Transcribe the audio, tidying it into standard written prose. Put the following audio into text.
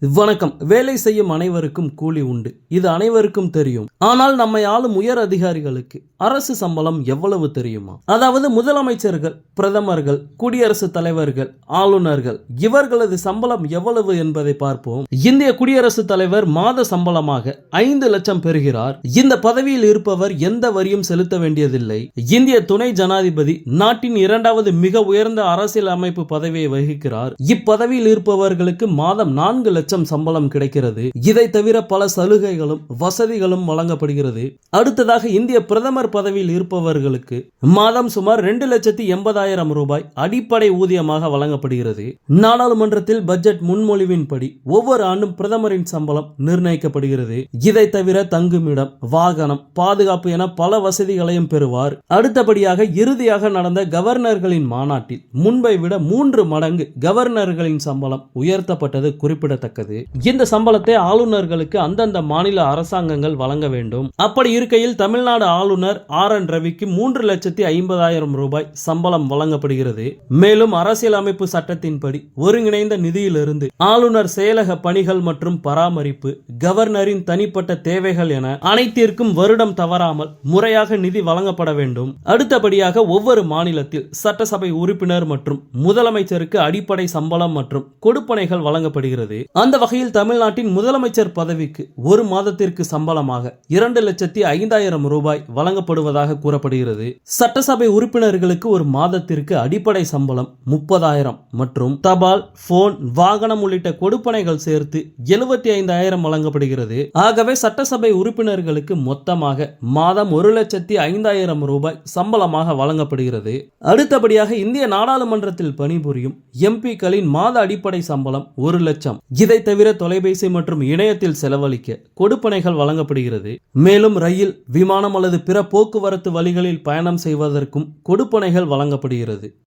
வணக்கம். வேலை செய்யும் அனைவருக்கும் கூலி உண்டு, இது அனைவருக்கும் தெரியும். ஆனால் நம்மை ஆளும் உயர் அதிகாரிகளுக்கு அரசு சம்பளம் எவ்வளவு தெரியுமா? அதாவது முதலமைச்சர்கள், பிரதமர்கள், குடியரசுத் தலைவர்கள், ஆளுநர்கள் இவர்களது சம்பளம் எவ்வளவு என்பதை பார்ப்போம். இந்திய குடியரசுத் தலைவர் மாத சம்பளமாக 5 லட்சம் பெறுகிறார். இந்த பதவியில் இருப்பவர் எந்த வரியும் செலுத்த வேண்டியதில்லை. இந்திய துணை ஜனாதிபதி நாட்டின் 2வது மிக உயர்ந்த அரசியல் அமைப்பு பதவியை வகிக்கிறார். இப்பதவியில் இருப்பவர்களுக்கு மாதம் 4 லட்சம் சம்பளம் கிடைக்கிறது. இதை தவிர பல சலுகைகளும் வசதிகளும் வழங்கப்படுகிறது. அடுத்ததாக இந்திய பிரதமர் பதவியில் இருப்பவர்களுக்கு மாதம் சுமார் 2,80,000 ரூபாய் அடிப்படை ஊதியமாக வழங்கப்படுகிறது. நாடாளுமன்றத்தில் பட்ஜெட் முன்மொழிவின்படி ஒவ்வொரு ஆண்டும் பிரதமரின் சம்பளம் நிர்ணயிக்கப்படுகிறது. இதை தவிர தங்குமிடம், வாகனம், பாதுகாப்பு என பல வசதிகளையும் பெறுவார். அடுத்தபடியாக இறுதியாக நடந்த கவர்னர்களின் மாநாட்டில் முன்பை விட 3 மடங்கு கவர்னர்களின் சம்பளம் உயர்த்தப்பட்டது குறிப்பிடத்தக்கது. இந்த சம்பளத்தை ஆளுநர்களுக்கு அந்தந்த மாநில அரசாங்கங்கள் வழங்க வேண்டும். அப்படி இருக்கையில் தமிழ்நாடு ஆளுநர் RN ரவிக்கு 3,50,000 ரூபாய் சம்பளம் வழங்கப்படுகிறது. மேலும் அரசியலமைப்பு சட்டத்தின்படி ஒருங்கிணைந்த நிதியிலிருந்து ஆளுநர் செயலக பணிகள் மற்றும் பராமரிப்பு, கவர்னரின் தனிப்பட்ட தேவைகள் என அனைத்திற்கும் வருடம் தவறாமல் முறையாக நிதி வழங்கப்பட வேண்டும். அடுத்தபடியாக ஒவ்வொரு மாநிலத்தில் சட்டசபை உறுப்பினர் மற்றும் முதலமைச்சருக்கு அடிப்படை சம்பளம் மற்றும் கொடுப்பனைகள் வழங்கப்படுகிறது. அந்த வகையில் தமிழ்நாட்டின் முதலமைச்சர் பதவிக்கு ஒரு மாதத்திற்கு சம்பளமாக 2,05,000 ரூபாய் வழங்கப்படுவதாக கூறப்படுகிறது. சட்டசபை உறுப்பினர்களுக்கு ஒரு மாதத்திற்கு அடிப்படை சம்பளம் 30,000 மற்றும் தபால், போன், வாகனம் உள்ளிட்ட கொடுப்பனைகள் சேர்த்து 75,000 வழங்கப்படுகிறது. ஆகவே சட்டசபை உறுப்பினர்களுக்கு மொத்தமாக மாதம் 1,05,000 ரூபாய் சம்பளமாக வழங்கப்படுகிறது. அடுத்தபடியாக இந்திய நாடாளுமன்றத்தில் பணிபுரியும் MP-க்களின் மாத அடிப்படை சம்பளம் 1 லட்சம். இதை தவிர தொலைபேசி மற்றும் இணையத்தில் செலவழிக்க கொடுப்பனைகள் வழங்கப்படுகிறது. மேலும் ரயில், விமானம் அல்லது பிற போக்குவரத்து வழிகளில் பயணம் செய்வதற்கும் கொடுப்பனைகள் வழங்கப்படுகிறது.